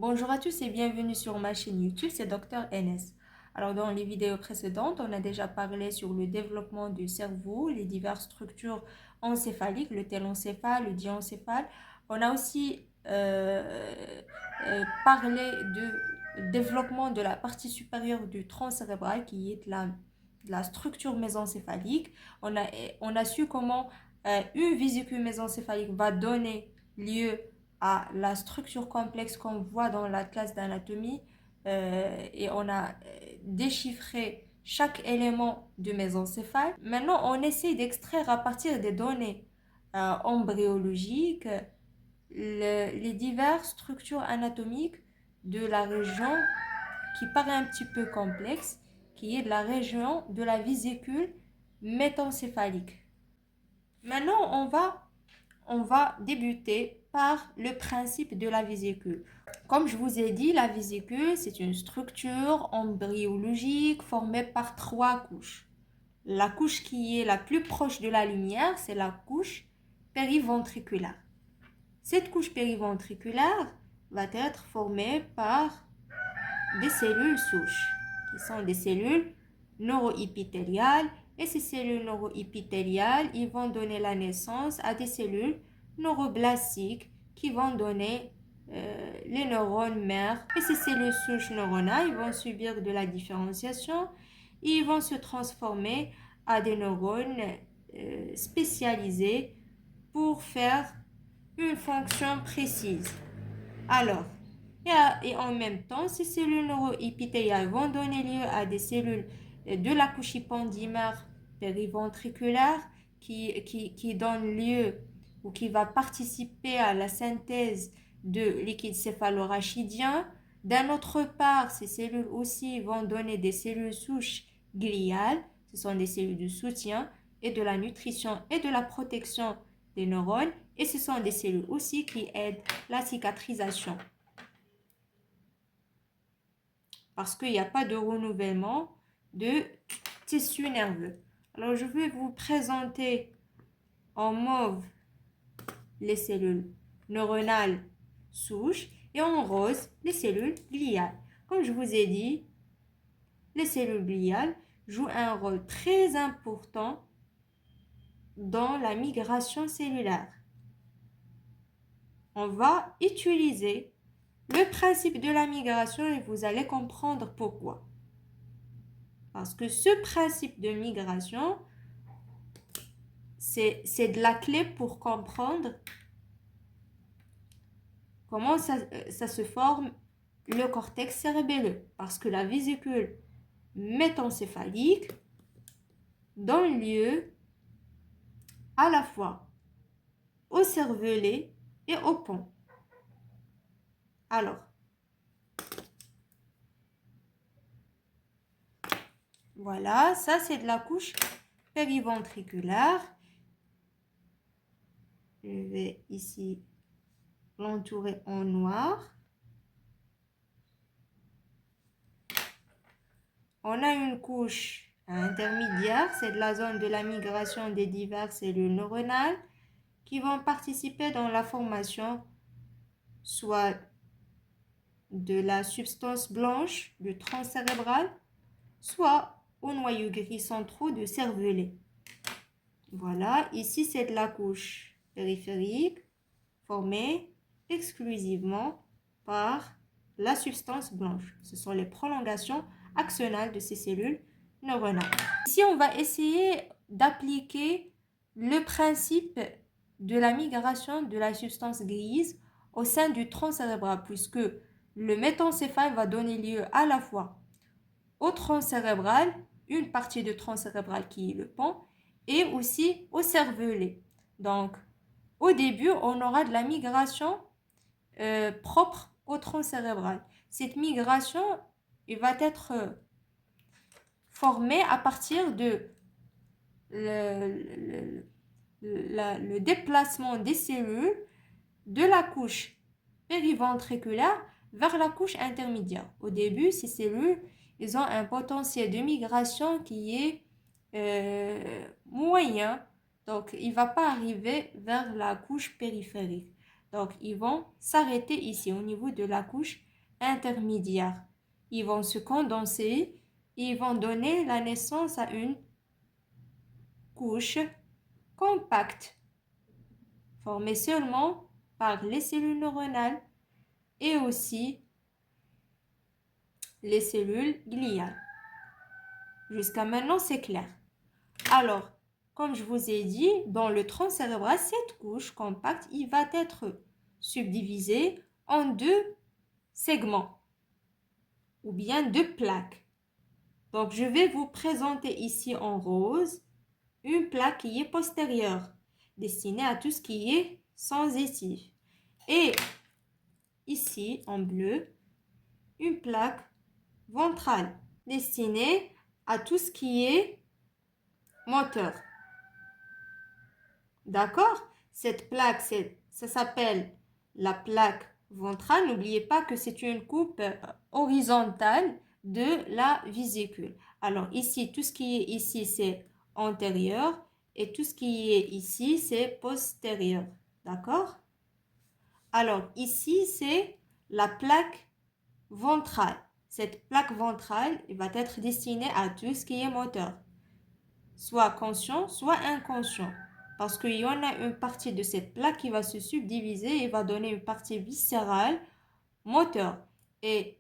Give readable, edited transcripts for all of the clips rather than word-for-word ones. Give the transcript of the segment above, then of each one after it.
Bonjour à tous et bienvenue sur ma chaîne YouTube, c'est Dr NS. Alors dans les vidéos précédentes, on a déjà parlé sur le développement du cerveau, les diverses structures encéphaliques, le télencéphale, le diencéphale. On a aussi parlé du développement de la partie supérieure du tronc cérébral qui est la structure mésencéphalique. On a su comment une vésicule mésencéphalique va donner lieu à la structure complexe qu'on voit dans la classe d'anatomie et on a déchiffré chaque élément du mésencéphale. Maintenant, on essaie d'extraire à partir des données embryologiques les diverses structures anatomiques de la région qui paraît un petit peu complexe, qui est de la région de la vésicule mésencéphalique. Maintenant, on va débuter par le principe de la vésicule. Comme je vous ai dit, la vésicule, c'est une structure embryologique formée par trois couches. La couche qui est la plus proche de la lumière, c'est la couche périventriculaire. Cette couche périventriculaire va être formée par des cellules souches, qui sont des cellules neuroépithéliales. Et ces cellules neuroépithéliales, ils vont donner la naissance à des cellules neuroblastiques qui vont donner les neurones mères. Et ces cellules souches neuronales, ils vont subir de la différenciation et ils vont se transformer à des neurones spécialisés pour faire une fonction précise. Alors, et en même temps, ces cellules neuroépithéliales vont donner lieu à des cellules de la couche épendymère périventriculaire qui donne lieu ou qui va participer à la synthèse de liquide céphalorachidien. D'un autre part, ces cellules aussi vont donner des cellules souches gliales. Ce sont des cellules de soutien et de la nutrition et de la protection des neurones. Et ce sont des cellules aussi qui aident la cicatrisation. Parce qu'il n'y a pas de renouvellement de tissu nerveux. Alors, je vais vous présenter en mauve les cellules neuronales souches et en rose les cellules gliales. Comme je vous ai dit, les cellules gliales jouent un rôle très important dans la migration cellulaire. On va utiliser le principe de la migration et vous allez comprendre pourquoi. Parce que ce principe de migration, c'est de la clé pour comprendre comment ça se forme le cortex cérébelleux. Parce que la vésicule mésencéphalique donne lieu à la fois au cervelet et au pont. Alors, voilà, ça c'est de la couche périventriculaire. Je vais ici l'entourer en noir. On a une couche intermédiaire, c'est de la zone de la migration des diverses cellules neuronales qui vont participer dans la formation soit de la substance blanche du tronc cérébral, soit au noyau gris centraux du cervelet. Voilà, ici c'est de la couche périphérique formée exclusivement par la substance blanche. Ce sont les prolongations axonales de ces cellules neuronales. Ici, on va essayer d'appliquer le principe de la migration de la substance grise au sein du tronc cérébral, puisque le mésencéphale va donner lieu à la fois au tronc cérébral, une partie du tronc cérébral qui est le pont, et aussi au cervelet. Donc, au début, on aura de la migration propre au tronc cérébral. Cette migration va être formée à partir de le déplacement des cellules de la couche périventriculaire vers la couche intermédiaire. Au début, ces cellules, ils ont un potentiel de migration qui est moyen. Donc, il ne va pas arriver vers la couche périphérique. Donc, ils vont s'arrêter ici, au niveau de la couche intermédiaires. Ils vont se condenser et ils vont donner la naissance à une couche compacte, formée seulement par les cellules neuronales et aussi les cellules gliales. Jusqu'à maintenant, c'est clair. Alors, comme je vous ai dit, dans le tronc cérébral, cette couche compacte, il va être subdivisée en deux segments ou bien deux plaques. Donc, je vais vous présenter ici en rose une plaque qui est postérieure, destinée à tout ce qui est sensitif. Et ici, en bleu, une plaque ventrale, destinée à tout ce qui est moteur. D'accord? Cette plaque, ça s'appelle la plaque ventrale. N'oubliez pas que c'est une coupe horizontale de la vésicule. Alors ici, tout ce qui est ici, c'est antérieur et tout ce qui est ici, c'est postérieur. D'accord? Alors ici, c'est la plaque ventrale. Cette plaque ventrale va être destinée à tout ce qui est moteur, soit conscient, soit inconscient. Parce qu'il y en a une partie de cette plaque qui va se subdiviser et va donner une partie viscérale, moteur. Et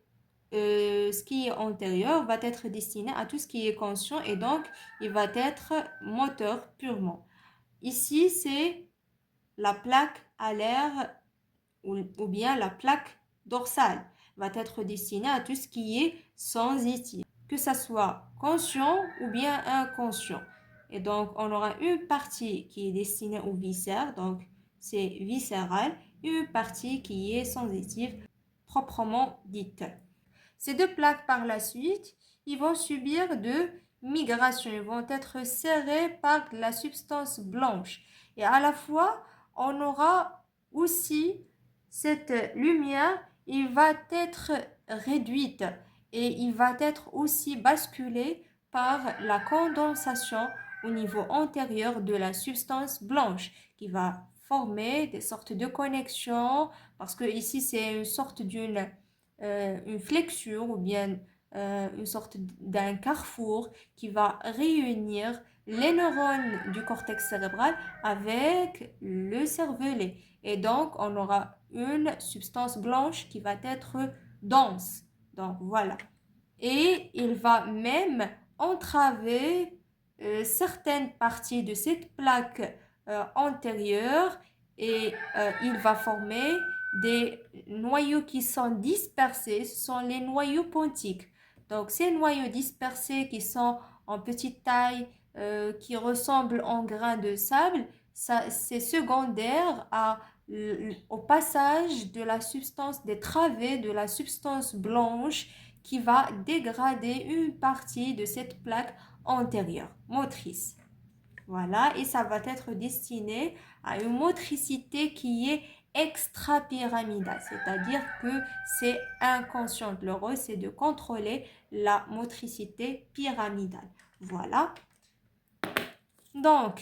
ce qui est antérieur va être destiné à tout ce qui est conscient et donc il va être moteur purement. Ici, c'est la plaque alaire ou bien la plaque dorsale va être destinée à tout ce qui est sensitif, que ça soit conscient ou bien inconscient. Et donc, on aura une partie qui est destinée aux viscères, donc c'est viscéral, et une partie qui est sensitive, proprement dite. Ces deux plaques, par la suite, ils vont subir de migration, ils vont être serrés par la substance blanche. Et à la fois, on aura aussi cette lumière, il va être réduite et il va être aussi basculé par la condensation au niveau antérieur de la substance blanche qui va former des sortes de connexions parce que ici c'est une sorte une flexure ou bien une sorte d'un carrefour qui va réunir les neurones du cortex cérébral avec le cervelet. Et donc, on aura une substance blanche qui va être dense. Donc, voilà. Et il va même entraver certaines parties de cette plaque antérieure et il va former des noyaux qui sont dispersés, ce sont les noyaux pontiques. Donc, ces noyaux dispersés qui sont en petite taille, qui ressemblent en grains de sable, c'est secondaire au passage de la substance, des travées de la substance blanche qui va dégrader une partie de cette plaque antérieure, motrice. Voilà, et ça va être destiné à une motricité qui est extrapyramidale, c'est-à-dire que c'est inconscient. Le rôle, c'est de contrôler la motricité pyramidale. Voilà. Donc,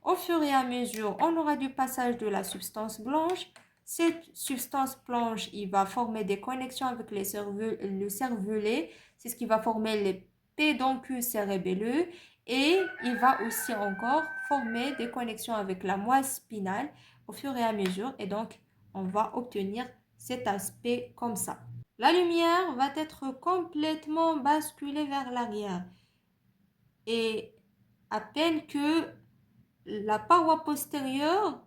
au fur et à mesure, on aura du passage de la substance blanche. Cette substance blanche, il va former des connexions avec le cervelet. C'est ce qui va former les pédoncules cérébelleux. Et il va aussi encore former des connexions avec la moelle spinale au fur et à mesure. Et donc, on va obtenir cet aspect comme ça. La lumière va être complètement basculée vers l'arrière. Et à peine que la paroi postérieure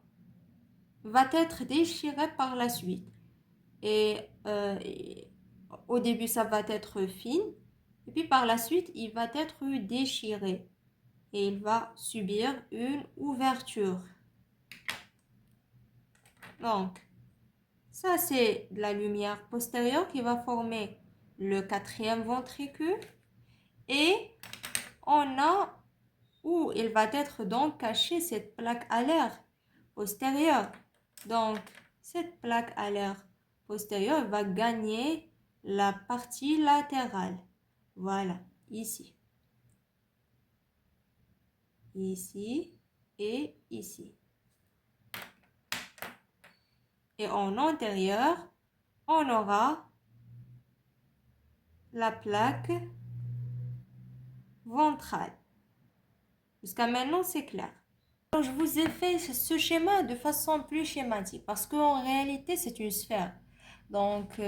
va être déchirée par la suite. Et au début, ça va être fine. Et puis par la suite, il va être déchiré. Et il va subir une ouverture. Donc, ça c'est de la lumière postérieure qui va former le quatrième ventricule. Et on a où il va être donc caché cette plaque alaire postérieure. Donc, cette plaque alaire postérieure va gagner la partie latérale. Voilà, ici. Ici et ici. Et en antérieur, on aura la plaque ventrale. Jusqu'à maintenant, c'est clair. Alors, je vous ai fait ce schéma de façon plus schématique parce qu'en réalité, c'est une sphère. Donc,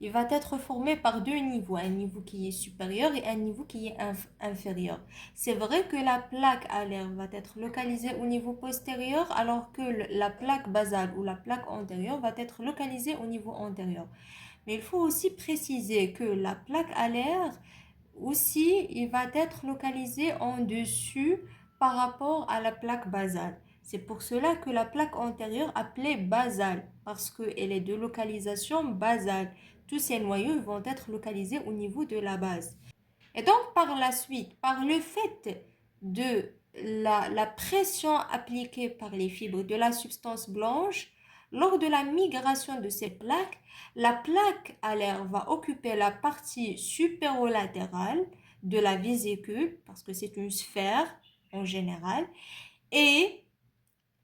il va être formé par deux niveaux, un niveau qui est supérieur et un niveau qui est inférieur. C'est vrai que la plaque alaire va être localisée au niveau postérieur, alors que la plaque basale ou la plaque antérieure va être localisée au niveau antérieur. Mais il faut aussi préciser que la plaque alaire aussi, il va être localisé en dessus par rapport à la plaque basale. C'est pour cela que la plaque antérieure appelée basale, parce qu'elle est de localisation basale. Tous ces noyaux vont être localisés au niveau de la base. Et donc, par la suite, par le fait de la pression appliquée par les fibres de la substance blanche, lors de la migration de ces plaques, la plaque alaire va occuper la partie supérolatérale de la vésicule, parce que c'est une sphère en général, et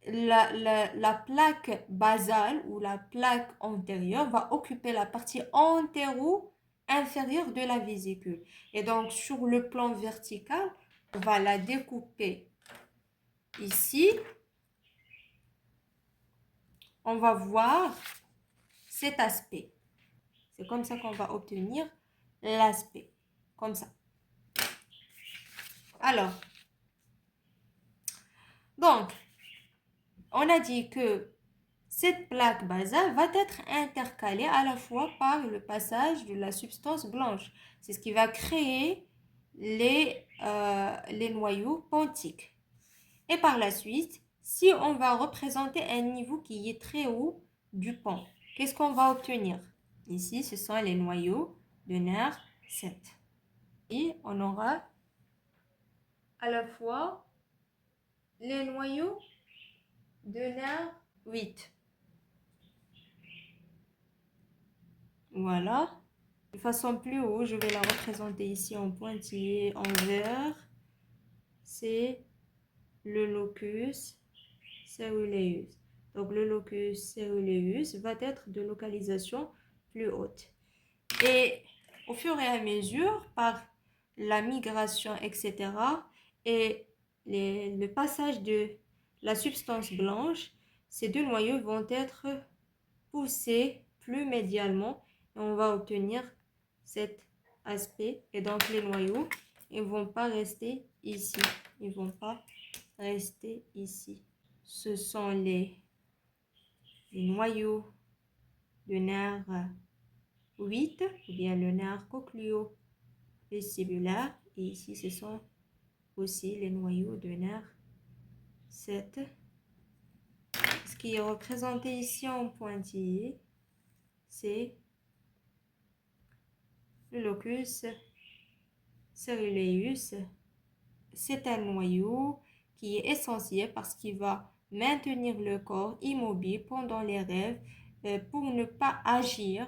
la plaque basale ou la plaque antérieure va occuper la partie antéro-inférieure de la vésicule. Et donc, sur le plan vertical, on va la découper ici. On va voir cet aspect. C'est comme ça qu'on va obtenir l'aspect. Comme ça. Alors, donc, on a dit que cette plaque basale va être intercalée à la fois par le passage de la substance blanche. C'est ce qui va créer les noyaux pontiques. Et par la suite, si on va représenter un niveau qui est très haut du pont, qu'est-ce qu'on va obtenir? Ici, ce sont les noyaux de nerf 7. Et on aura à la fois les noyaux de nerf 8. Voilà. De façon plus haut, je vais la représenter ici en pointillé, en vert. C'est le locus coeruleus. Donc le locus coeruleus va être de localisation plus haute. Et au fur et à mesure, par la migration, etc., et le passage de la substance blanche, ces deux noyaux vont être poussés plus médialement et on va obtenir cet aspect. Et donc les noyaux, ils ne vont pas rester ici. Ils ne vont pas rester ici. Ce sont les noyaux de nerf 8 ou bien le nerf cochléo-vestibulaire. Et ici, ce sont aussi les noyaux de nerf 7. Ce qui est représenté ici en pointillé, c'est le locus coeruleus. C'est un noyau qui est essentiel parce qu'il va maintenir le corps immobile pendant les rêves pour ne pas agir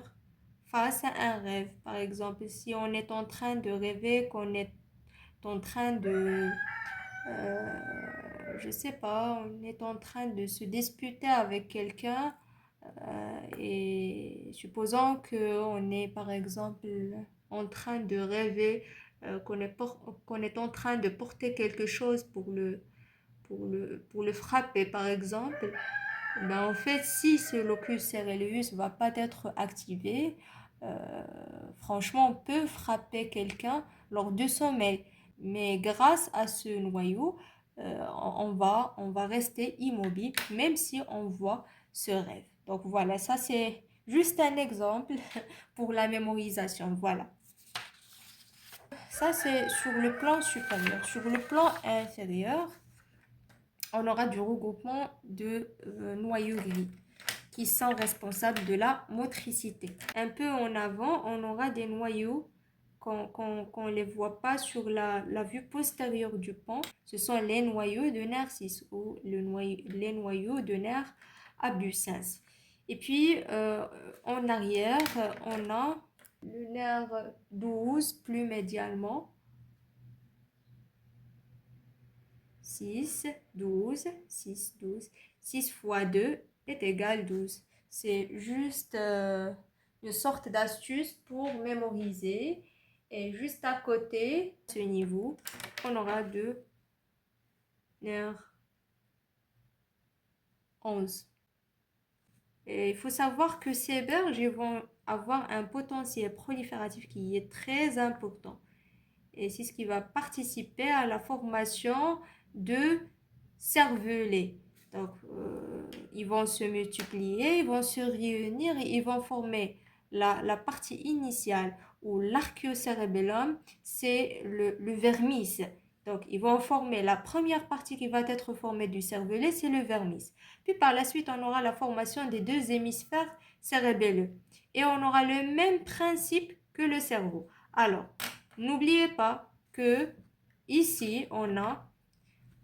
face à un rêve. Par exemple, si on est en train de rêver, qu'on est en train de, je sais pas, on est en train de se disputer avec quelqu'un et supposons qu'on est par exemple en train de rêver qu'on est en train de porter quelque chose pour le frapper par exemple, ben en fait si ce locus coeruleus va pas être activé, franchement on peut frapper quelqu'un lors du sommeil, mais grâce à ce noyau on va rester immobile même si on voit ce rêve. Donc voilà, ça c'est juste un exemple pour la mémorisation. Voilà. Ça c'est sur le plan supérieur. Sur le plan inférieur, on aura du regroupement de noyaux gris qui sont responsables de la motricité. Un peu en avant, on aura des noyaux qu'on ne les voit pas sur la vue postérieure du pont. Ce sont les noyaux de nerf 6 ou les noyaux de nerf abducens. Et puis, en arrière, on a le nerf 12 plus médialement. 6, 12, 6, 12. 6 fois 2 est égal 12. C'est juste une sorte d'astuce pour mémoriser. Et juste à côté, à ce niveau, on aura deux nerfs 11. Et il faut savoir que ces berges ils vont avoir un potentiel prolifératif qui est très important. Et c'est ce qui va participer à la formation de cervelets. Donc, ils vont se multiplier, ils vont se réunir et ils vont former la partie initiale ou l'archéocérébellum, c'est le vermis. Donc, ils vont former la première partie qui va être formée du cervelet, c'est le vermis. Puis par la suite, on aura la formation des deux hémisphères cérébelleux. Et on aura le même principe que le cerveau. Alors, n'oubliez pas que ici, on a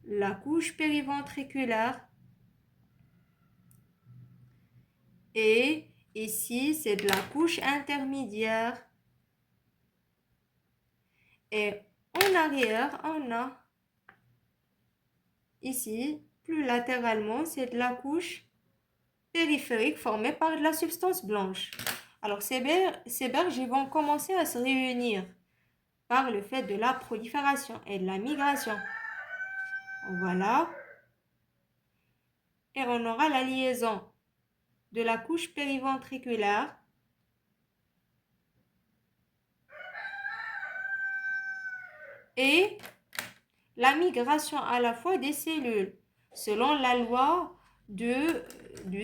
la couche périventriculaire et ici, c'est de la couche intermédiaire. Et en arrière, on a ici, plus latéralement, c'est de la couche périphérique formée par de la substance blanche. Alors, ces berges ils vont commencer à se réunir par le fait de la prolifération et de la migration. Voilà. Et on aura la liaison de la couche périventriculaire et la migration à la fois des cellules, selon la loi du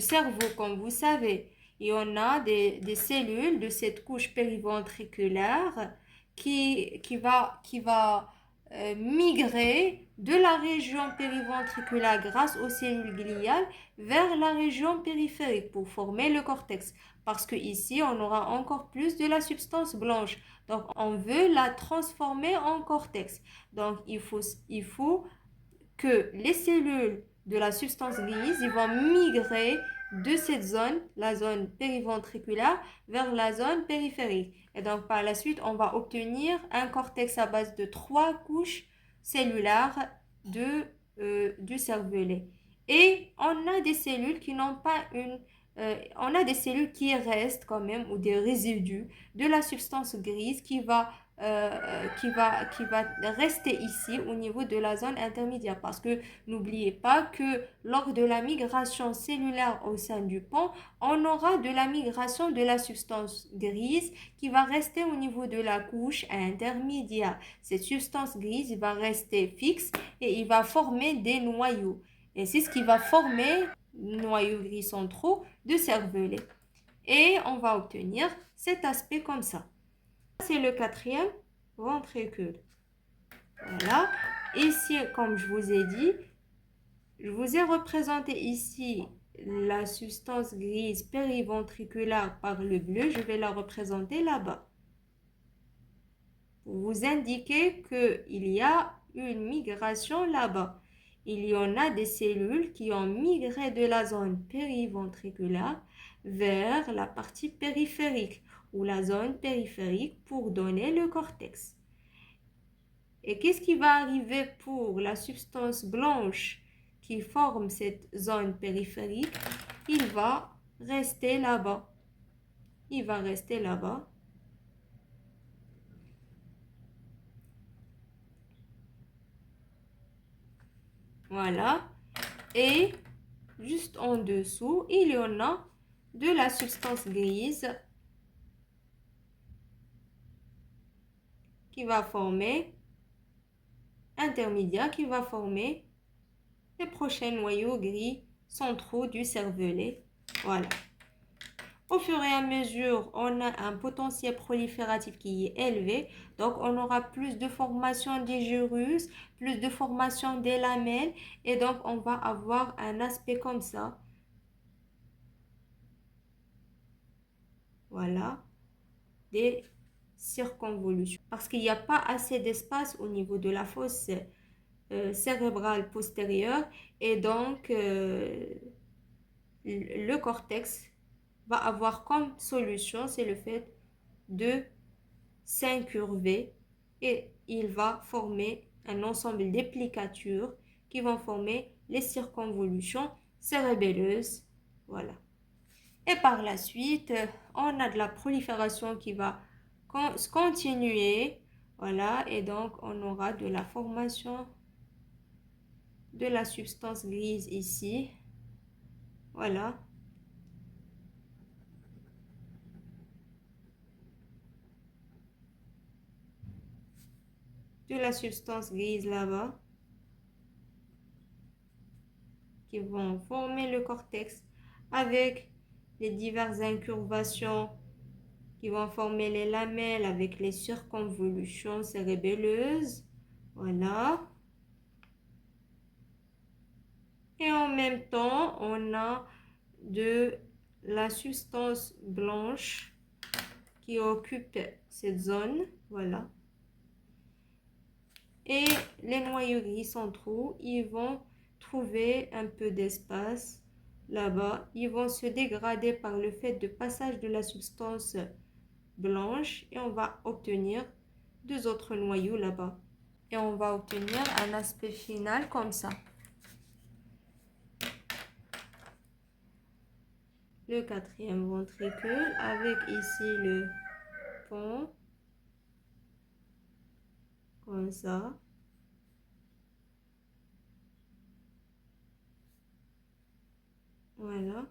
cerveau, comme vous savez. Et on a des cellules de cette couche périventriculaire qui va migrer de la région périventriculaire grâce aux cellules gliales vers la région périphérique pour former le cortex. Parce que ici, on aura encore plus de la substance blanche. Donc, on veut la transformer en cortex. Donc, il faut que les cellules de la substance grise ils vont migrer de cette zone, la zone périventriculaire, vers la zone périphérique. Et donc, par la suite, on va obtenir un cortex à base de 3 couches cellulaires du cervelet. Et on a des cellules qui n'ont pas on a des cellules qui restent quand même, ou des résidus de la substance grise qui va rester ici au niveau de la zone intermédiaire. Parce que n'oubliez pas que lors de la migration cellulaire au sein du pont, on aura de la migration de la substance grise qui va rester au niveau de la couche intermédiaire. Cette substance grise il va rester fixe et il va former des noyaux. Et c'est ce qui va former noyaux gris centraux de cervelet. Et on va obtenir cet aspect comme ça. C'est le quatrième ventricule. Voilà. Ici, comme je vous ai dit, je vous ai représenté ici la substance grise périventriculaire par le bleu. Je vais la représenter là-bas. Pour vous indiquer qu'il y a une migration là-bas. Il y en a des cellules qui ont migré de la zone périventriculaire vers la partie périphérique ou la zone périphérique pour donner le cortex. Et qu'est-ce qui va arriver pour la substance blanche qui forme cette zone périphérique? Il va rester là-bas. Il va rester là-bas. Voilà. Et juste en dessous, il y en a de la substance grise qui va former, intermédiaire, qui va former les prochains noyaux gris centraux du cervelet. Voilà. Au fur et à mesure, on a un potentiel prolifératif qui est élevé. Donc, on aura plus de formation des gyrus, plus de formation des lamelles. Et donc, on va avoir un aspect comme ça. Voilà. Des circonvolutions. Parce qu'il n'y a pas assez d'espace au niveau de la fosse cérébrale postérieure. Et donc, le cortex va avoir comme solution, c'est le fait de s'incurver et il va former un ensemble d'éplicatures qui vont former les circonvolutions cérébelleuses. Voilà. Et par la suite, on a de la prolifération qui va continuer. Voilà, et donc on aura de la formation de la substance grise ici. Voilà. De la substance grise là-bas qui vont former le cortex avec les diverses incurvations qui vont former les lamelles avec les circonvolutions cérébelleuses. Voilà. Et en même temps, on a de la substance blanche qui occupe cette zone. Voilà. Et les noyaux gris centraux, ils vont trouver un peu d'espace là-bas. Ils vont se dégrader par le fait de passage de la substance blanche et on va obtenir deux autres noyaux là-bas. Et on va obtenir un aspect final comme ça. Le quatrième ventricule avec ici le pont comme ça. Voilà,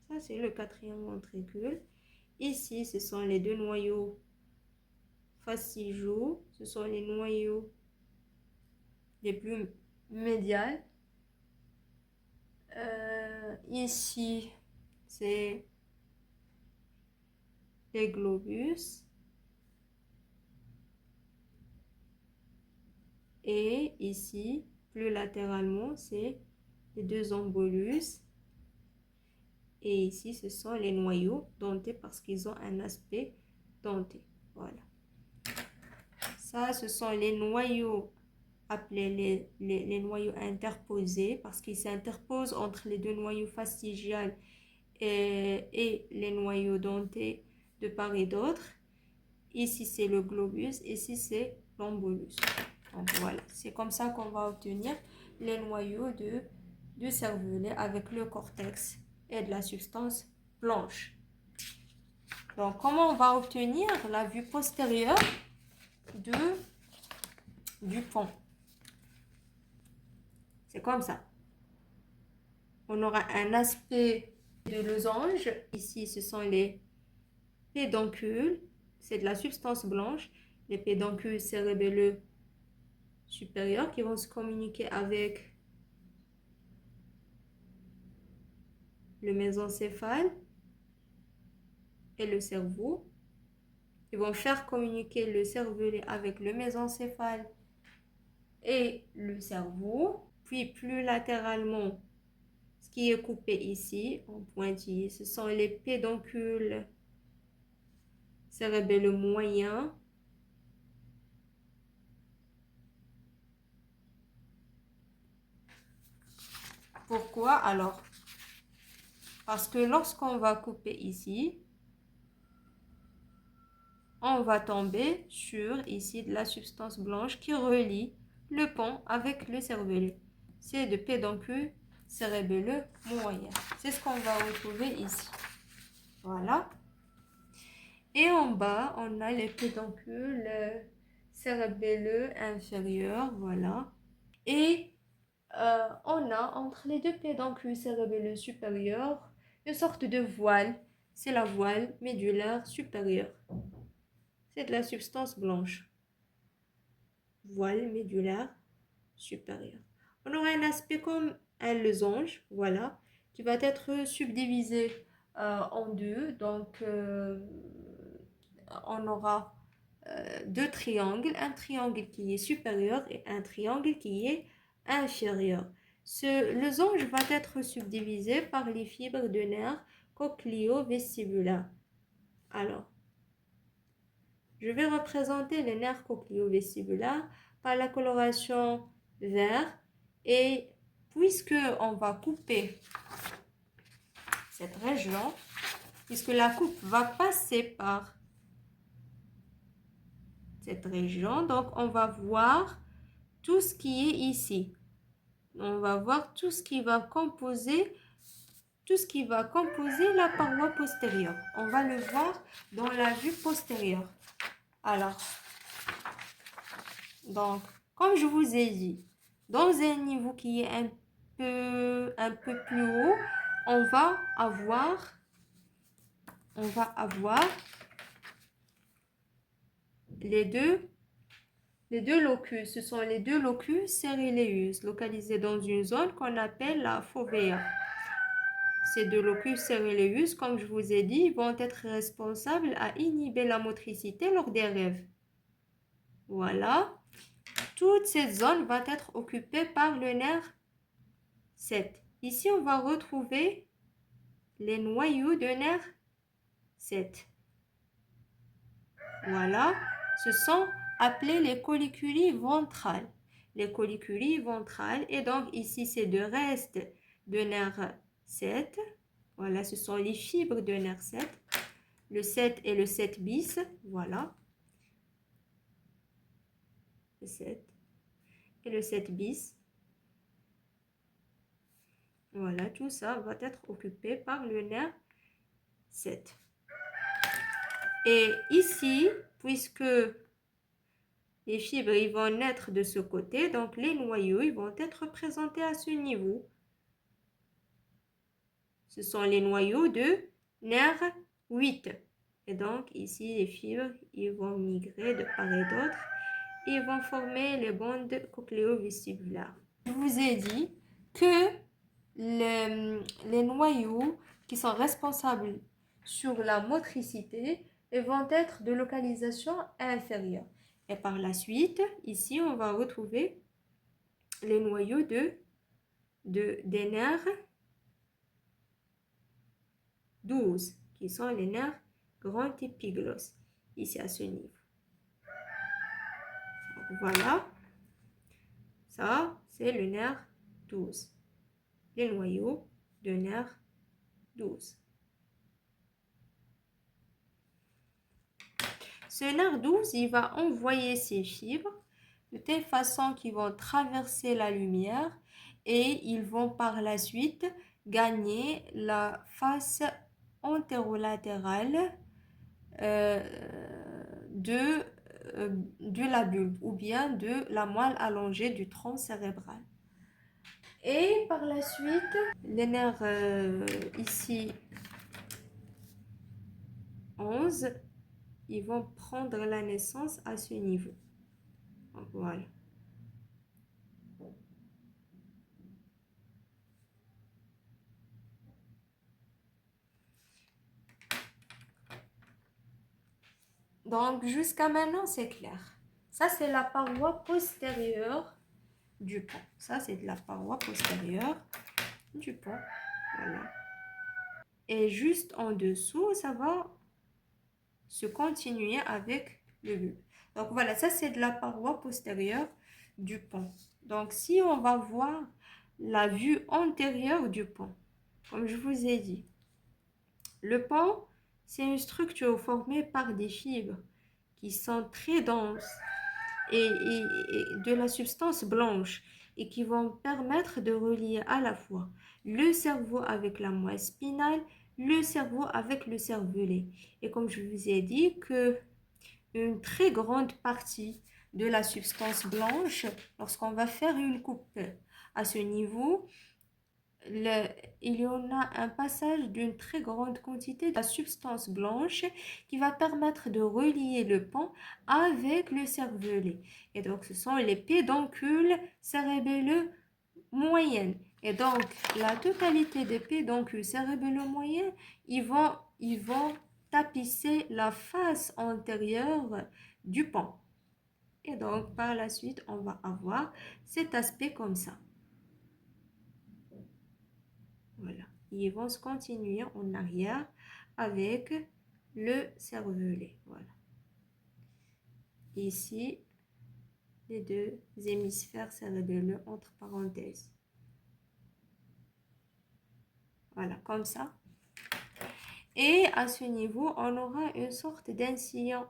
ça c'est le quatrième ventricule. Ici, ce sont les deux noyaux fasciaux. Ce sont les noyaux les plus médials. Ici, c'est les globus. Et ici, plus latéralement, c'est les deux embolus. Et ici, ce sont les noyaux dentés parce qu'ils ont un aspect denté. Voilà. Ça, ce sont les noyaux appelés les noyaux interposés parce qu'ils s'interposent entre les deux noyaux fastigiales et les noyaux dentés de part et d'autre. Ici, c'est le globus. Ici, c'est l'embolus. Donc, voilà. C'est comme ça qu'on va obtenir les noyaux du cervelet avec le cortex et de la substance blanche. Donc, comment on va obtenir la vue postérieure du pont? C'est comme ça. On aura un aspect de losange. Ici, ce sont les pédoncules. C'est de la substance blanche. Les pédoncules cérébelleux supérieurs qui vont se communiquer avec le mésencéphale et le cerveau. Ils vont faire communiquer le cervelet avec le mésencéphale et le cerveau. Puis plus latéralement, ce qui est coupé ici en pointillé, ce sont les pédoncules cérébelleux moyens. Pourquoi alors? Parce que lorsqu'on va couper ici, on va tomber sur ici de la substance blanche qui relie le pont avec le cervelet. C'est de pédoncule cérébelleux moyen. C'est ce qu'on va retrouver ici. Voilà. Et en bas, on a les pédoncules cérébelleux inférieurs. Voilà. Et on a entre les deux pédoncules cérébelleux supérieurs une sorte de voile. C'est la voile médulaire supérieure. C'est de la substance blanche. Voile médulaire supérieur. On aura un aspect comme un losange, voilà, qui va être subdivisé en deux. Donc, on aura deux triangles, un triangle qui est supérieur et un triangle qui est inférieur. Ce losange va être subdivisé par les fibres de nerfs cochléo-vestibulaires. Alors, je vais représenter les nerfs cochléo-vestibulaires par la coloration vert et puisque on va couper cette région, puisque la coupe va passer par cette région, donc on va voir tout ce qui est ici. On va voir tout ce qui va composer la paroi postérieure. On va le voir dans la vue postérieure. Alors, donc, comme je vous ai dit, dans un niveau qui est un peu plus haut, on va avoir les deux locus. Ce sont les deux locus céréleus localisés dans une zone qu'on appelle la fovea. Ces deux locus céréleus, comme je vous ai dit, vont être responsables à inhiber la motricité lors des rêves. Voilà. Toute cette zone va être occupée par le nerf 7. Ici, on va retrouver les noyaux de nerf 7. Voilà. Ce sont appelés les collicules ventrales. Les collicules ventrales. Et donc, ici, c'est de reste de nerf 7. Voilà, ce sont les fibres de nerf 7. Le 7 et le 7 bis. Voilà. Le 7 et le 7 bis. Voilà, tout ça va être occupé par le nerf 7. Et ici, puisque les fibres ils vont naître de ce côté, donc les noyaux ils vont être présentés à ce niveau. Ce sont les noyaux de nerf 8. Et donc ici, les fibres ils vont migrer de part et d'autre. Ils vont former les bandes cochléo-vestibulaires. Je vous ai dit que les noyaux qui sont responsables sur la motricité vont être de localisation inférieure. Et par la suite, ici, on va retrouver les noyaux des nerfs 12, qui sont les nerfs grand épiglosse, ici à ce niveau. Donc, voilà, ça, c'est le nerf 12. Les noyaux de nerf 12. Ce nerf 12, il va envoyer ses fibres de telle façon qu'ils vont traverser la lumière et ils vont par la suite gagner la face antérolatérale de la bulbe ou bien de la moelle allongée du tronc cérébral. Et par la suite, les nerfs ici 11, ils vont prendre la naissance à ce niveau. Donc, voilà. Donc, jusqu'à maintenant, c'est clair. Ça, c'est la paroi postérieure du pont. Ça, c'est de la paroi postérieure du pont. Voilà. Et juste en dessous, ça va se continuer avec le bulbe. Donc, voilà, ça, c'est de la paroi postérieure du pont. Donc, si on va voir la vue antérieure du pont, comme je vous ai dit, le pont, c'est une structure formée par des fibres qui sont très denses et de la substance blanche et qui vont permettre de relier à la fois le cerveau avec la moelle spinale, le cerveau avec le cervelet. Et comme je vous ai dit que une très grande partie de la substance blanche, lorsqu'on va faire une coupe à ce niveau, il y en a un passage d'une très grande quantité de la substance blanche qui va permettre de relier le pont avec le cervelet. Et donc, ce sont les pédoncules cérébelleux moyennes. Et donc, la totalité des pédoncules cérébelleux moyennes, ils vont tapisser la face antérieure du pont. Et donc, par la suite, on va avoir cet aspect comme ça. Voilà. Ils vont se continuer en arrière avec le cervelet. Voilà. Ici, les deux hémisphères cérébelleux entre parenthèses. Voilà, comme ça. Et à ce niveau, on aura une sorte d'insillon.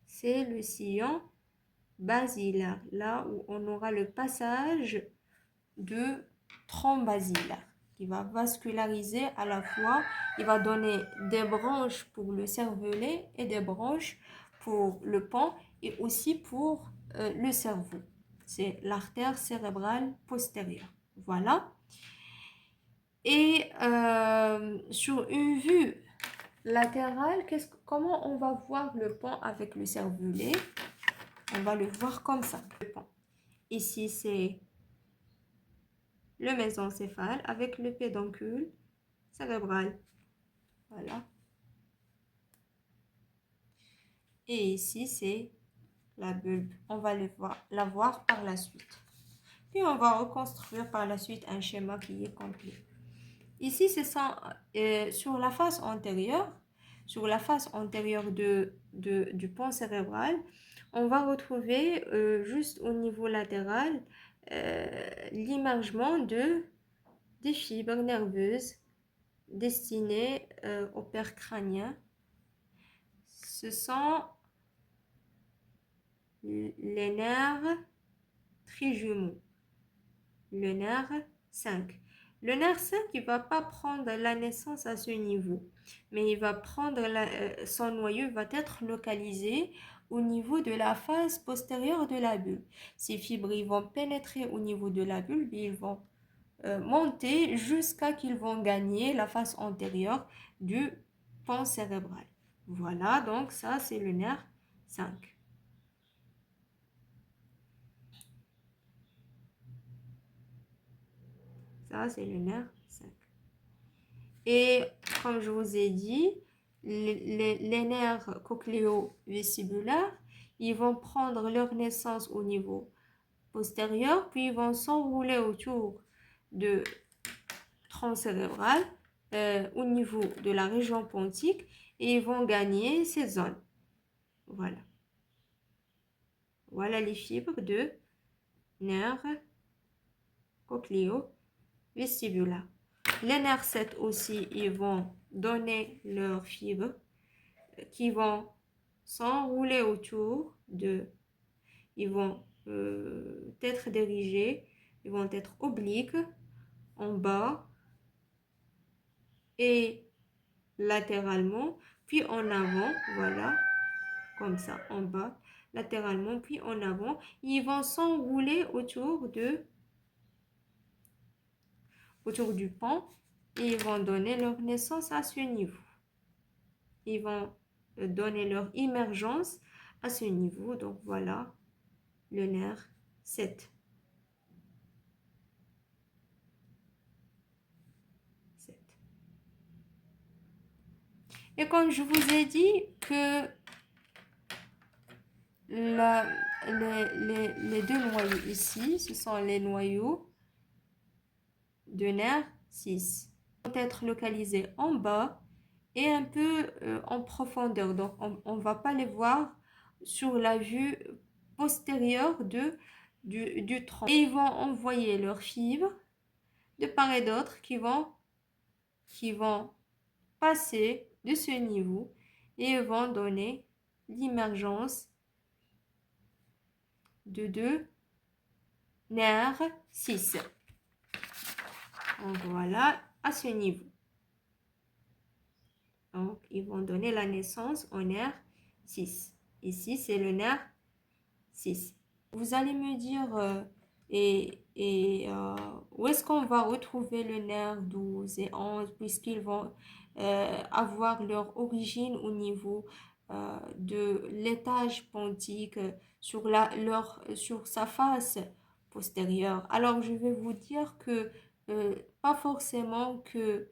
C'est le sillon basilaire, là où on aura le passage de tronc basilaire. qui va vasculariser à la fois. Il va donner des branches pour le cervelet et des branches pour le pont et aussi pour le cerveau. C'est l'artère cérébrale postérieure. Voilà. Et sur une vue latérale, comment on va voir le pont avec le cervelet? On va le voir comme ça. Le pont. Ici, c'est le mésencéphale avec le pédoncule cérébral. Voilà. Et ici, c'est la bulbe. On va la voir par la suite. Puis, on va reconstruire par la suite un schéma qui est complet. Ici, c'est ça, sur la face antérieure, du pont cérébral, on va retrouver juste au niveau latéral l'immergement des fibres nerveuses destinées au père crânien. Ce sont les nerfs trijumeaux, le nerf 5. Le nerf 5, il ne va pas prendre la naissance à ce niveau, mais il va prendre son noyau va être localisé au niveau de la face postérieure de la bulbe. Ces fibres ils vont pénétrer au niveau de la bulbe et ils vont monter jusqu'à qu'ils vont gagner la face antérieure du pont cérébral. Voilà, donc ça c'est le nerf 5. Ça c'est le nerf 5. Et comme je vous ai dit, les nerfs cochléo-vestibulaires, ils vont prendre leur naissance au niveau postérieur, puis ils vont s'enrouler autour de tronc cérébral au niveau de la région pontique et ils vont gagner ces zones. Voilà. Voilà les fibres de nerfs cochléo-vestibulaires. Les nerfs 7 aussi, ils vont donner leurs fibres qui vont s'enrouler autour de... Ils vont être dirigés, ils vont être obliques en bas et latéralement, puis en avant, voilà, comme ça, en bas, latéralement, puis en avant. Ils vont s'enrouler autour du pont et ils vont donner leur naissance à ce niveau. Ils vont donner leur immergence à ce niveau. Donc voilà le nerf 7. Et comme je vous ai dit que les deux noyaux ici, ce sont les noyaux de nerf 6. Ils vont être localisés en bas et un peu en profondeur. Donc, on ne va pas les voir sur la vue postérieure du tronc. Et ils vont envoyer leurs fibres de part et d'autre qui vont passer de ce niveau et vont donner l'émergence de deux nerfs 6. Donc voilà, à ce niveau. Donc, ils vont donner la naissance au nerf 6. Ici, c'est le nerf 6. Vous allez me dire, où est-ce qu'on va retrouver le nerf 12 et 11 puisqu'ils vont avoir leur origine au niveau de l'étage pontique sur sa face postérieure. Alors, je vais vous dire que pas forcément que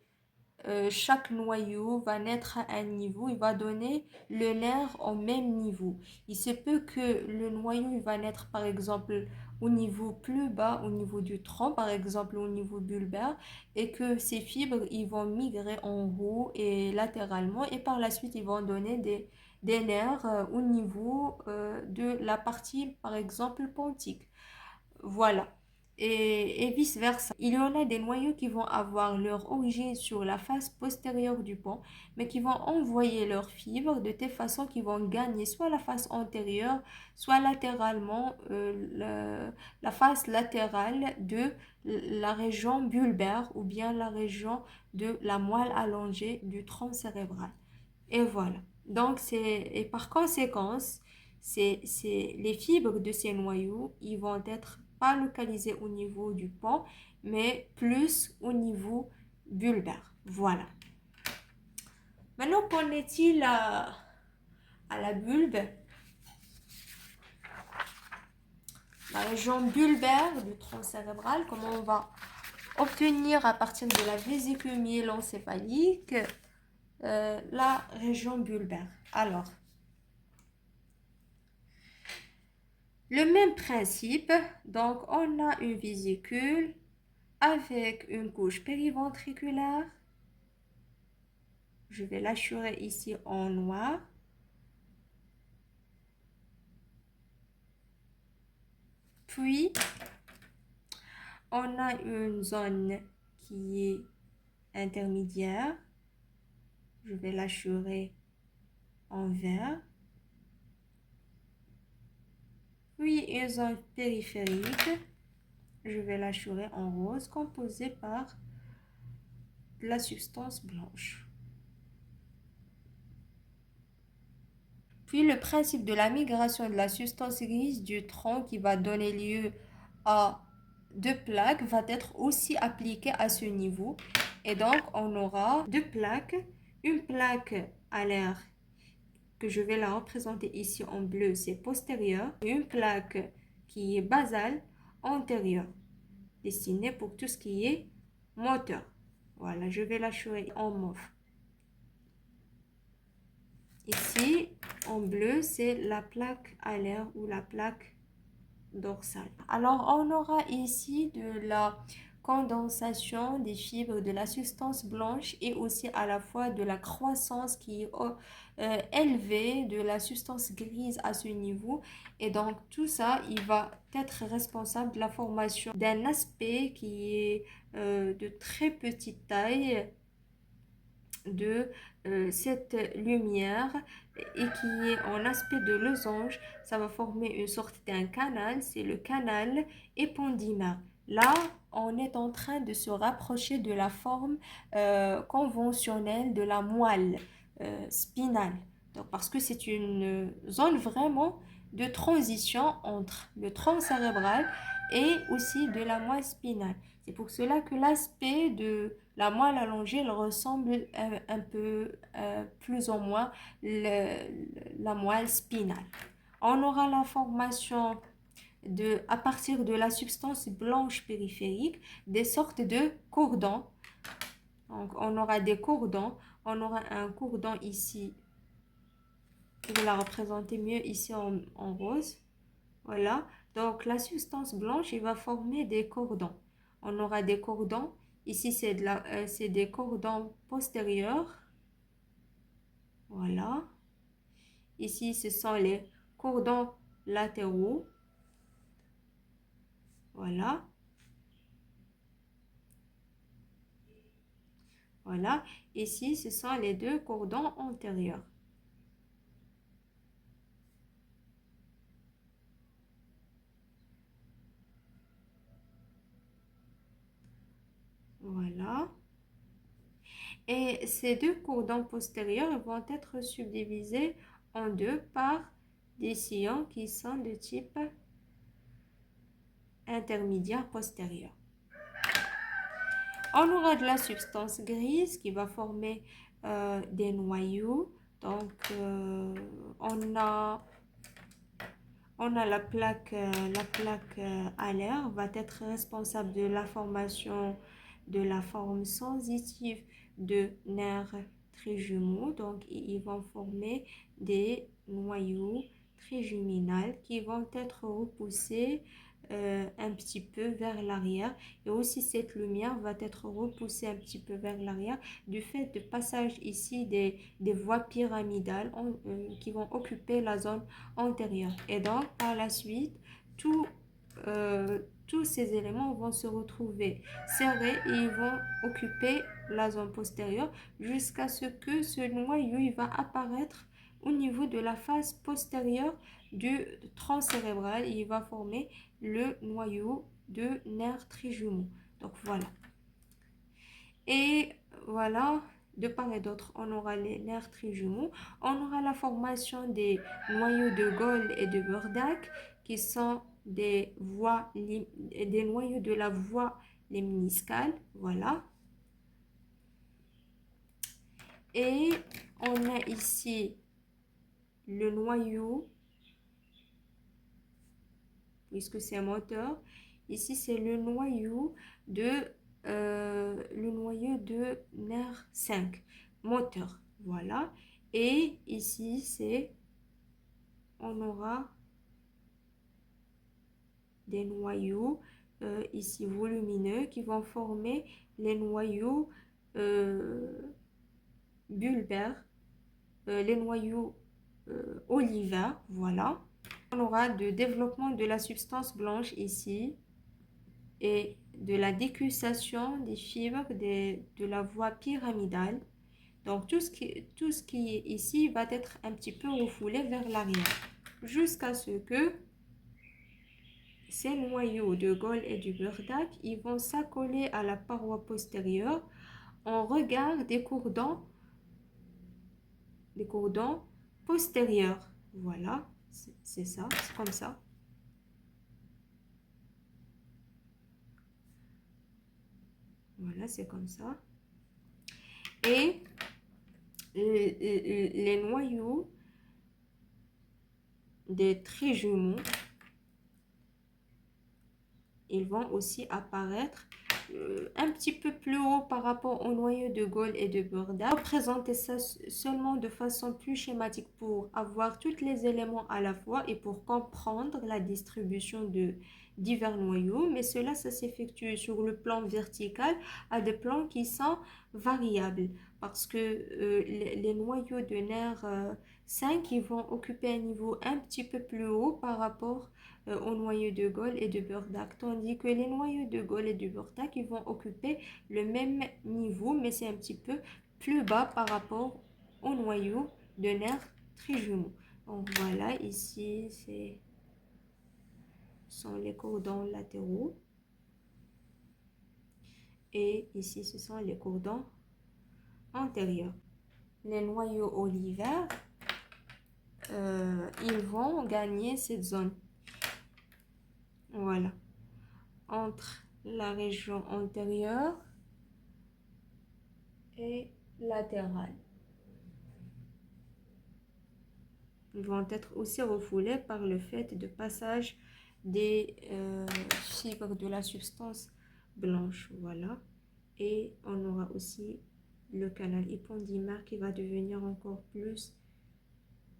chaque noyau va naître à un niveau, il va donner le nerf au même niveau. Il se peut que le noyau il va naître par exemple au niveau plus bas, au niveau du tronc, par exemple au niveau bulbaire, et que ces fibres ils vont migrer en haut et latéralement, et par la suite ils vont donner des nerfs au niveau de la partie par exemple pontique. Voilà. et vice-versa. Il y en a des noyaux qui vont avoir leur origine sur la face postérieure du pont, mais qui vont envoyer leurs fibres de telle façon qu'ils vont gagner soit la face antérieure, soit latéralement la face latérale de la région bulbaire ou bien la région de la moelle allongée du tronc cérébral. Et voilà. Donc, et par conséquence, les fibres de ces noyaux, ils vont être pas localisés au niveau du pont, mais plus au niveau bulbaire. Voilà. Maintenant, qu'en est-il à la bulbe? La région bulbaire du tronc cérébral, comment on va obtenir à partir de la vésicule myélencéphalique la région bulbaire. Alors, le même principe, donc on a une vésicule avec une couche périventriculaire. Je vais l'assurer ici en noir. Puis, on a une zone qui est intermédiaire. Je vais l'assurer en vert. Puis, une zone périphérique. Je vais l'assurer en rose, composée par de la substance blanche. Puis le principe de la migration de la substance grise du tronc qui va donner lieu à deux plaques va être aussi appliqué à ce niveau. Et donc on aura deux plaques, une plaque alaire que je vais la représenter ici en bleu, c'est postérieur, et une plaque qui est basale antérieure, destinée pour tout ce qui est moteur. Voilà, je vais l'assurer en mauve. Ici, en bleu, c'est la plaque alaire ou la plaque dorsale. Alors, on aura ici de la condensation des fibres de la substance blanche et aussi à la fois de la croissance qui est élevée de la substance grise à ce niveau. Et donc, tout ça, il va être responsable de la formation d'un aspect qui est de très petite taille de cette lumière et qui est en aspect de losange. Ça va former une sorte d'un canal, c'est le canal épendymère. Là, on est en train de se rapprocher de la forme conventionnelle de la moelle spinale. Donc, parce que c'est une zone vraiment de transition entre le tronc cérébral et aussi de la moelle spinale. C'est pour cela que l'aspect de la moelle allongée elle ressemble un peu plus ou moins la moelle spinale. On aura la formation à partir de la substance blanche périphérique des sortes de cordons. Donc on aura des cordons. On aura un cordon ici. Je vais la représenter mieux ici en rose. Voilà. Donc la substance blanche, il va former des cordons. On aura des cordons. Ici, c'est des cordons postérieurs. Voilà. Ici, ce sont les cordons latéraux. Voilà. Voilà. Ici, ce sont les deux cordons antérieurs. Voilà. Et ces deux cordons postérieurs vont être subdivisés en deux par des sillons qui sont de type intermédiaire postérieur. On aura de la substance grise qui va former des noyaux. Donc, on a la plaque alaire va être responsable de la formation de la forme sensitive de nerfs trigéminaux. Donc, ils vont former des noyaux trigeminaux qui vont être repoussés un petit peu vers l'arrière. Et aussi, cette lumière va être repoussée un petit peu vers l'arrière du fait de passage ici des voies pyramidales qui vont occuper la zone antérieure. Et donc, par la suite, tous ces éléments vont se retrouver serrés et ils vont occuper la zone postérieure jusqu'à ce que ce noyau il va apparaître au niveau de la face postérieure du tronc cérébral. Il va former le noyau de nerf trijumeau. Donc voilà. Et voilà, de part et d'autre, on aura les nerfs trijumeaux. On aura la formation des noyaux de Gold et de Burdach qui sont des noyaux de la voie lemniscale. Voilà. Et on a ici le noyau, puisque c'est moteur. Ici, c'est le noyau de nerf 5, moteur. Voilà. Et ici, on aura des noyaux ici volumineux qui vont former les noyaux bulbaires, les noyaux olivins. Voilà. On aura le développement de la substance blanche ici et de la décussation des fibres de la voie pyramidale. Donc, tout ce qui est ici va être un petit peu refoulé vers l'arrière jusqu'à ce que ces noyaux de Gold et du Burdach, ils vont s'accoler à la paroi postérieure en regard des cordons postérieurs. Voilà, c'est ça, c'est comme ça. Voilà, c'est comme ça. Et les noyaux des trijumeaux, ils vont aussi apparaître un petit peu plus haut par rapport aux noyaux de Gold et de Burdach. Représenter ça seulement de façon plus schématique pour avoir tous les éléments à la fois et pour comprendre la distribution de divers noyaux, mais cela, ça s'effectue sur le plan vertical à des plans qui sont variables parce que les noyaux de nerf 5 ils vont occuper un niveau un petit peu plus haut par rapport aux noyaux de Gold et de Burdach, tandis que les noyaux de Gold et de Burdach ils vont occuper le même niveau, mais c'est un petit peu plus bas par rapport aux noyaux de nerfs trijumeaux. Donc voilà, ici sont les cordons latéraux et ici ce sont les cordons antérieurs. Les noyaux olivins, ils vont gagner cette zone. Voilà, entre la région antérieure et latérale. Ils vont être aussi refoulés par le fait de passage des fibres de la substance blanche. Voilà. Et on aura aussi le canal épendymère qui va devenir encore plus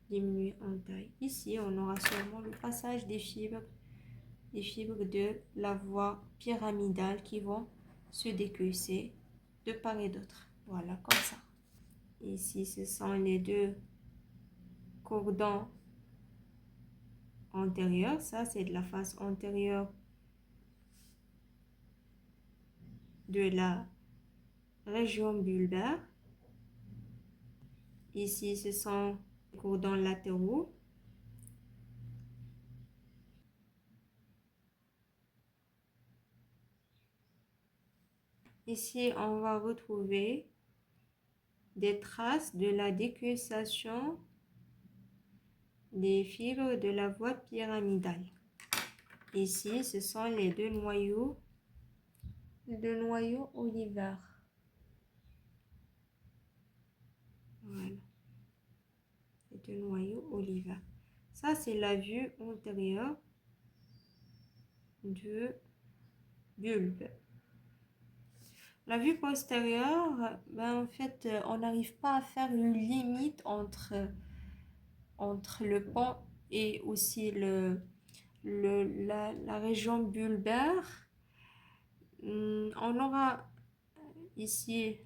diminué en taille. Ici, on aura seulement le passage des fibres de la voie pyramidale qui vont se décusser de part et d'autre. Voilà, comme ça. Ici, ce sont les deux cordons antérieurs. Ça, c'est de la face antérieure de la région bulbaire. Ici, ce sont les cordons latéraux. Ici, on va retrouver des traces de la décussation des fibres de la voie pyramidale. Ici, ce sont les deux noyaux olivars. Voilà, les deux noyaux olivars. Ça, c'est la vue antérieure du bulbe. La vue postérieure, ben, en fait, on n'arrive pas à faire une limite entre le pont et aussi la région bulbaire. On aura ici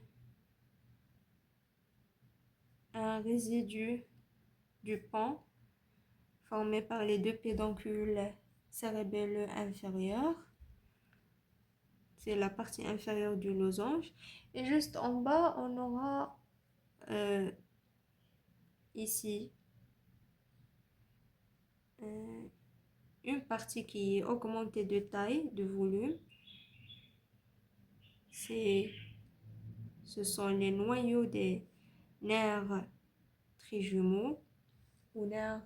un résidu du pont formé par les deux pédoncules cérébelleux inférieurs. c'est la partie inférieure du losange. Et juste en bas, on aura ici une partie qui est augmentée de taille, de volume. Ce sont les noyaux des nerfs trijumeaux ou nerfs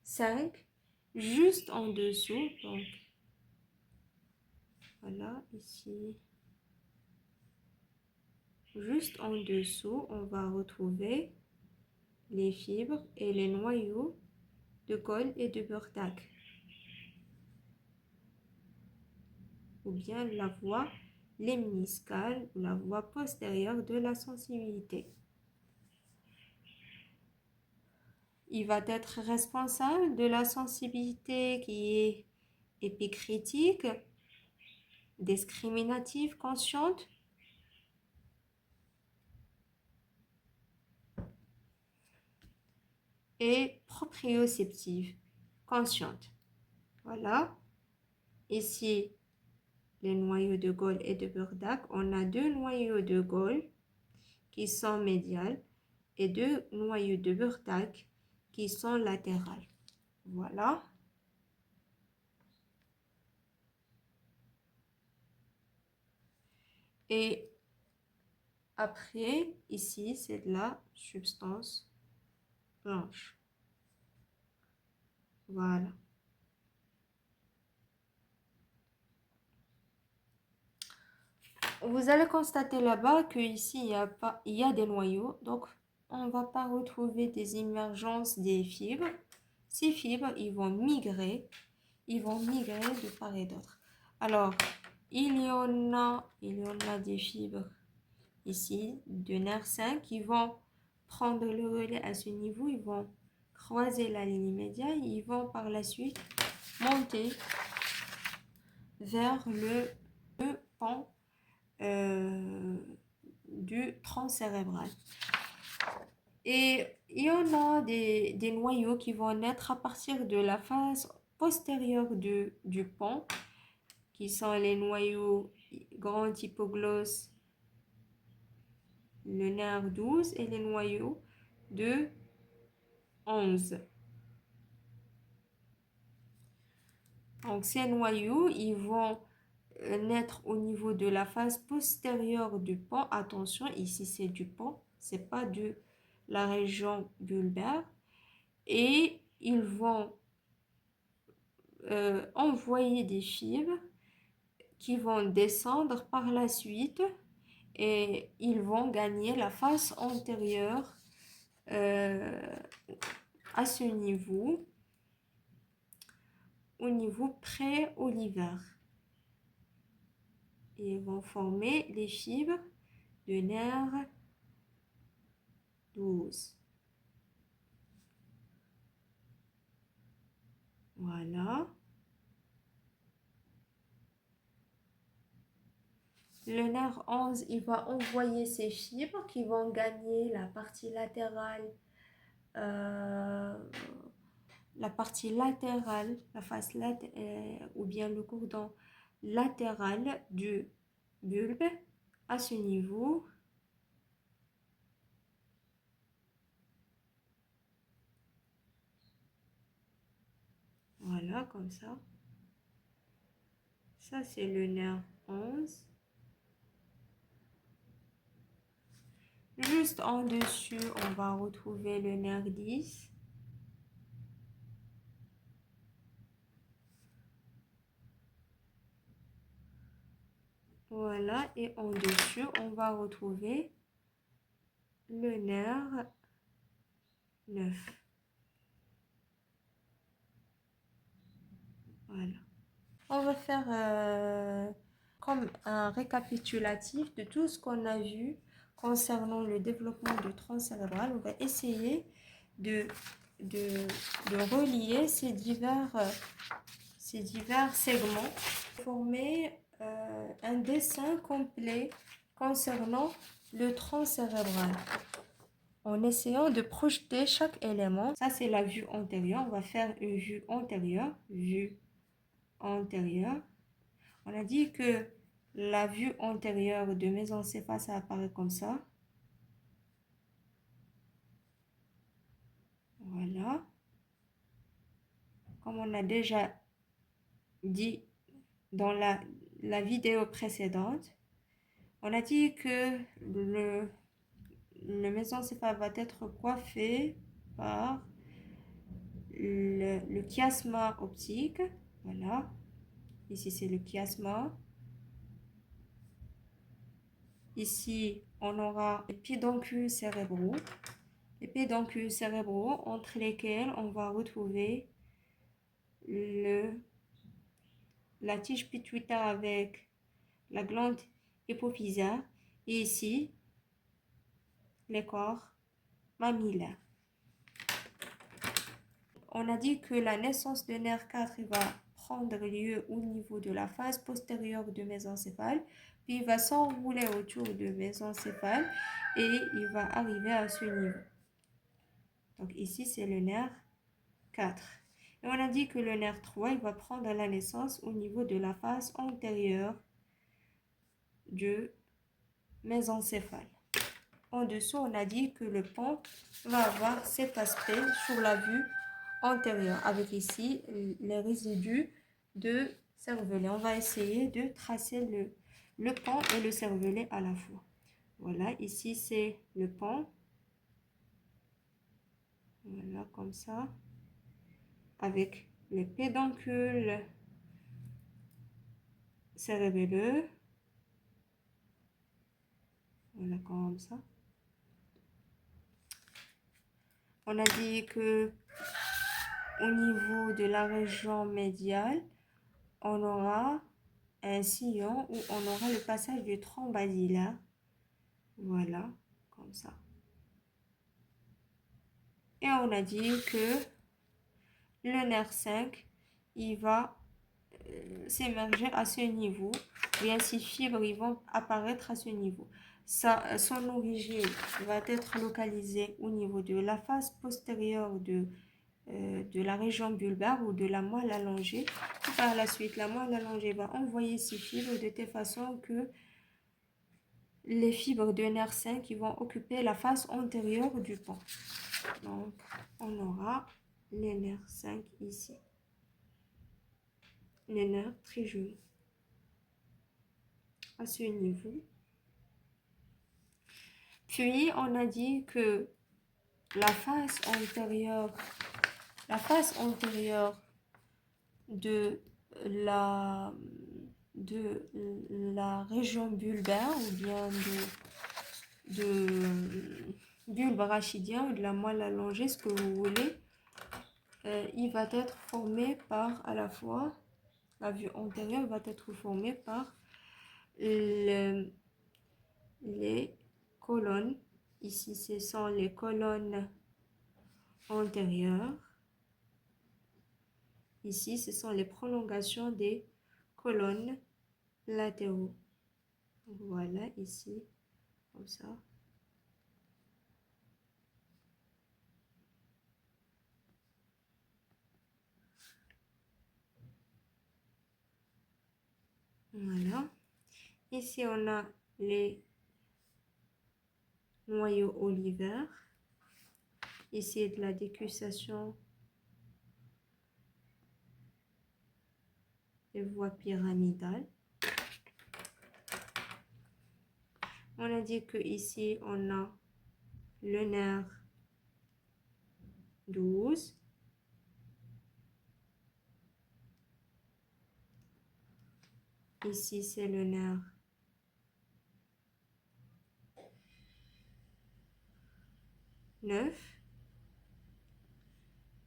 5, juste en dessous. Donc, voilà, ici. Juste en dessous, on va retrouver les fibres et les noyaux de Gold et de Burdach, ou bien la voie lemniscale ou la voie postérieure de la sensibilité. Il va être responsable de la sensibilité qui est épicritique, discriminative, consciente, et proprioceptive, consciente. Voilà. Ici, les noyaux de Gold et de Burdach. On a deux noyaux de Gold qui sont médiales et deux noyaux de Burdach qui sont latérales. Voilà. Et après, ici, c'est de la substance blanche. Voilà. Vous allez constater là-bas que ici il y a des noyaux, donc on ne va pas retrouver des émergences des fibres. Ces fibres, ils vont migrer de part et d'autre. Alors, il y en a des fibres ici de nerf 5 qui vont prendre le relais à ce niveau, ils vont croiser la ligne médiane, ils vont par la suite monter vers le pont du tronc cérébral. Et il y en a des noyaux qui vont naître à partir de la face postérieure du pont, qui sont les noyaux grand hypoglosse, le nerf 12 et les noyaux de 11. Donc ces noyaux, ils vont naître au niveau de la face postérieure du pont. Attention, ici c'est du pont, c'est pas de la région bulbaire. Et ils vont envoyer des fibres qui vont descendre par la suite et ils vont gagner la face antérieure à ce niveau, au niveau pré-olivaire. Et ils vont former les fibres de nerf 12. Voilà. Le nerf 11, il va envoyer ces fibres qui vont gagner la partie latérale, la face latérale, ou bien le cordon latéral du bulbe à ce niveau. Voilà, comme ça. Ça, c'est le nerf 11. Juste en dessus, on va retrouver le nerf 10. Voilà, et en dessus, on va retrouver le nerf 9. Voilà. On va faire comme un récapitulatif de tout ce qu'on a vu concernant le développement du tronc cérébral. On va essayer de relier ces divers segments, former un dessin complet concernant le tronc cérébral en essayant de projeter chaque élément. Ça, c'est la vue antérieure. On va faire une vue antérieure. On a dit que la vue antérieure de mésencéphale, ça apparaît comme ça. Voilà. Comme on a déjà dit dans la vidéo précédente, on a dit que le mésencéphale va être coiffé par le chiasma optique. Voilà. Ici, c'est le chiasma. Ici, on aura les pédoncules cérébraux. Les pédoncules cérébraux entre lesquels on va retrouver la tige pituitaire avec la glande hypophysaire. Et ici, les corps mammillaires. On a dit que la naissance de nerf 4 va prendre lieu au niveau de la face postérieure du mésencéphale, puis il va s'enrouler autour du mésencéphale et il va arriver à ce niveau. Donc ici, c'est le nerf 4. Et on a dit que le nerf 3, il va prendre la naissance au niveau de la face antérieure du mésencéphale. En dessous, on a dit que le pont va avoir cet aspect sur la vue antérieure, avec ici les résidus de cervelet. On va essayer de tracer le pont et le cervelet à la fois. Voilà, ici c'est le pont. Voilà, comme ça. Avec les pédoncules cérébelleux. Voilà, comme ça. On a dit que au niveau de la région médiale, on aura un sillon où on aura le passage du tronc basilaire. Voilà, comme ça. Et on a dit que le nerf 5, il va s'émerger à ce niveau. Bien, ces fibres ils vont apparaître à ce niveau. Son origine va être localisée au niveau de la face postérieure de la région bulbaire ou de la moelle allongée. Et par la suite, la moelle allongée va envoyer ces fibres de telle façon que les fibres de nerf 5 qui vont occuper la face antérieure du pont. Donc, on aura les nerfs 5 ici. Les nerfs trigonaux à ce niveau. Puis, on a dit que la face antérieure de la région bulbaire ou bien de bulbe rachidien ou de la moelle allongée, ce que vous voulez, il va être formé par à la fois, la vue antérieure va être formée par les colonnes. Ici, ce sont les colonnes antérieures. Ici, ce sont les prolongations des colonnes latéraux. Voilà, ici, comme ça. Voilà. Ici, on a les noyaux olivaires. Ici, de la décussation des voies pyramidales. On a dit que ici, on a le nerf 12. Ici, c'est le nerf 9.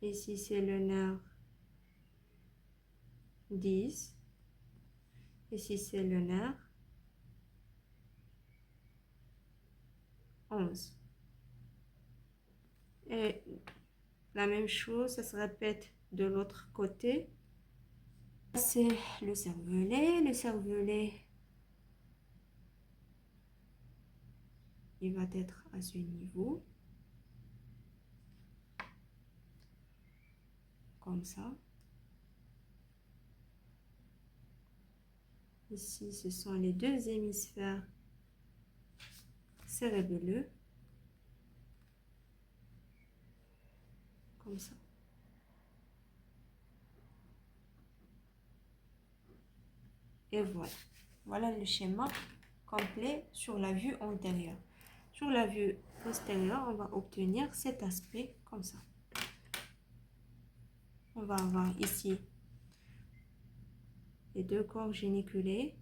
Ici, c'est le nerf 10. Ici, c'est le nerf 11. Et la même chose, ça se répète de l'autre côté. C'est le cervelet. Le cervelet, il va être à ce niveau. Comme ça. Ici, ce sont les deux hémisphères cérébelleux, comme ça. Et voilà. Voilà le schéma complet sur la vue antérieure. Sur la vue postérieure, on va obtenir cet aspect comme ça. On va avoir ici les deux corps géniculés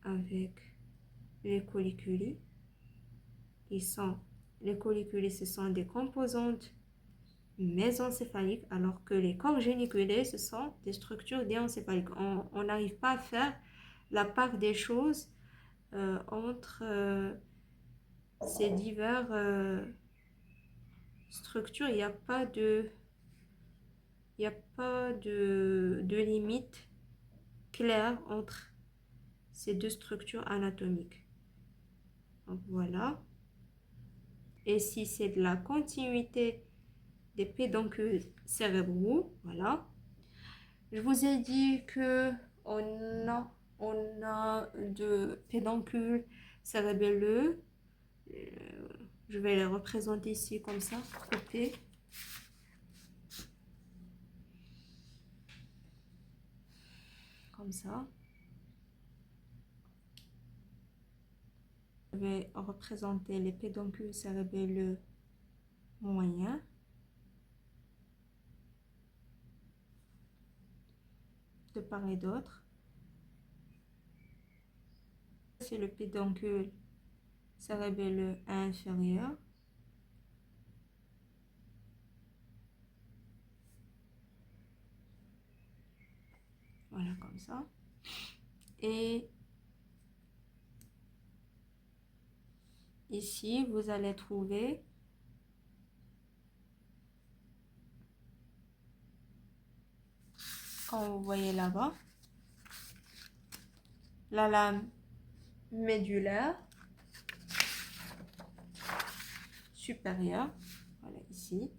avec les collicules qui sont, les collicules, ce sont des composantes mésencéphaliques, alors que les corps géniculés, ce sont des structures déencéphaliques. On n'arrive pas à faire la part des choses entre ces diverses structures. Il n'y a pas de limite claire entre ces deux structures anatomiques. Donc voilà. Et si c'est de la continuité des pédoncules cérébraux, voilà. Je vous ai dit que on a de pédoncules cérébelleux. Je vais les représenter ici comme ça, côté. Comme ça. Je vais représenter les pédoncules cérébelleux moyens. De part et d'autre. C'est le pédoncule cérébelleux inférieur. Voilà, comme ça. Et ici, vous allez trouver comme vous voyez là-bas, la lame médulaire supérieure, voilà ici.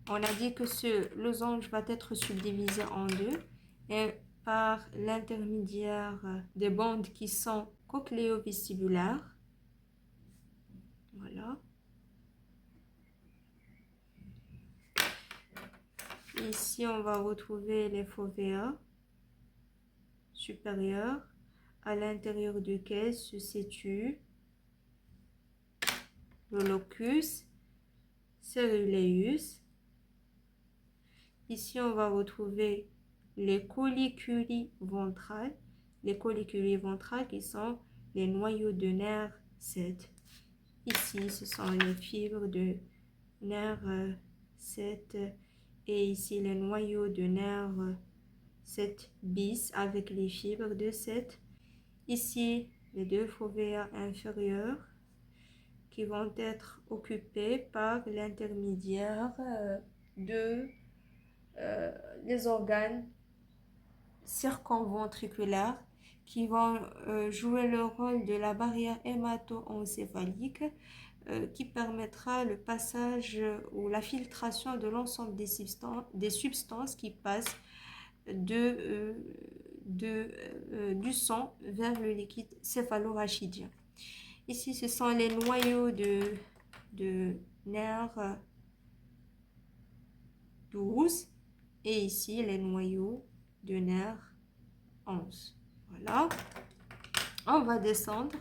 On a dit que ce losange va être subdivisé en deux et par l'intermédiaire des bandes qui sont cochléo-vestibulaires. Voilà. Ici, on va retrouver les fovéas supérieurs, à l'intérieur duquel se situe le locus ceruleus. Ici, on va retrouver les collicules ventrales. Les collicules ventrales qui sont les noyaux de nerfs 7. Ici, ce sont les fibres de nerf 7. Et ici, les noyaux de nerf 7 bis avec les fibres de 7. Ici, les deux fovéas inférieurs qui vont être occupés par l'intermédiaire de les organes circumventriculaires qui vont jouer le rôle de la barrière hémato-encéphalique qui permettra le passage ou la filtration de l'ensemble des substances qui passent du sang vers le liquide céphalorachidien. Ici, ce sont les noyaux de nerfs 12 et ici les noyaux de nerfs 11. Voilà. On va descendre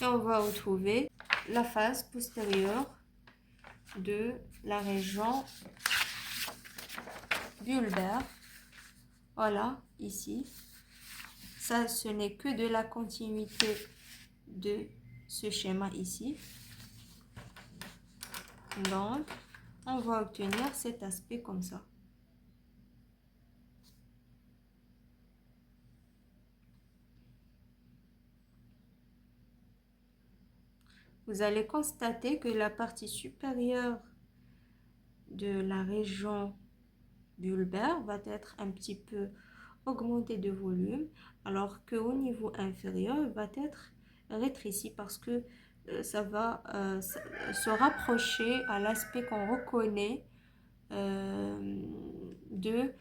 et on va retrouver la face postérieure de la région bulbaire. Voilà, ici. Ça, ce n'est que de la continuité de ce schéma ici. Donc, on va obtenir cet aspect comme ça. Vous allez constater que la partie supérieure de la région bulbaire va être un petit peu augmentée de volume, alors qu'au niveau inférieur, va être rétrécie parce que ça va se rapprocher à l'aspect qu'on reconnaît de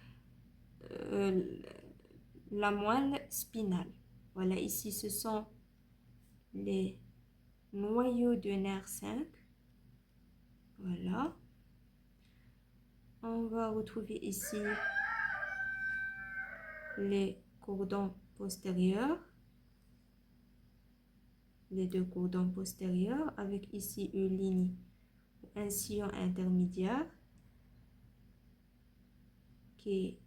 euh, la moelle spinale. Voilà, ici ce sont les noyaux de nerf 5. Voilà. On va retrouver ici les cordons postérieurs, les deux cordons postérieurs, avec ici une ligne, un sillon intermédiaire qui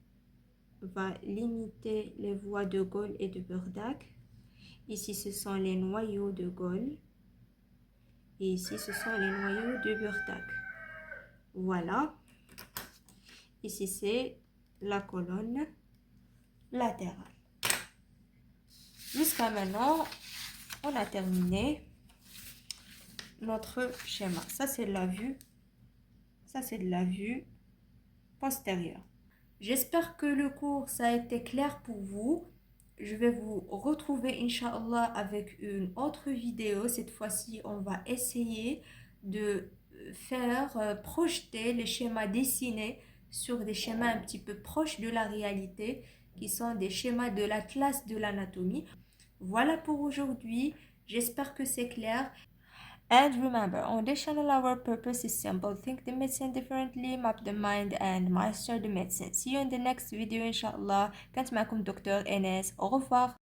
va limiter les voies de Gaulle et de Burdach. Ici, ce sont les noyaux de Gaulle et ici, ce sont les noyaux de Burdach. Voilà. Ici, c'est la colonne latérale. Jusqu'à maintenant, on a terminé notre schéma. Ça, c'est la vue. Ça, c'est de la vue postérieure. J'espère que le cours, ça a été clair pour vous. Je vais vous retrouver, Inch'Allah, avec une autre vidéo. Cette fois-ci, on va essayer de faire projeter les schémas dessinés sur des schémas un petit peu proches de la réalité, qui sont des schémas de la classe de l'anatomie. Voilà pour aujourd'hui. J'espère que c'est clair. And remember, on this channel our purpose is simple. Think the medicine differently, map the mind and master the medicine. See you in the next video, inshallah. كانت معكم دكتور إنس. Au revoir.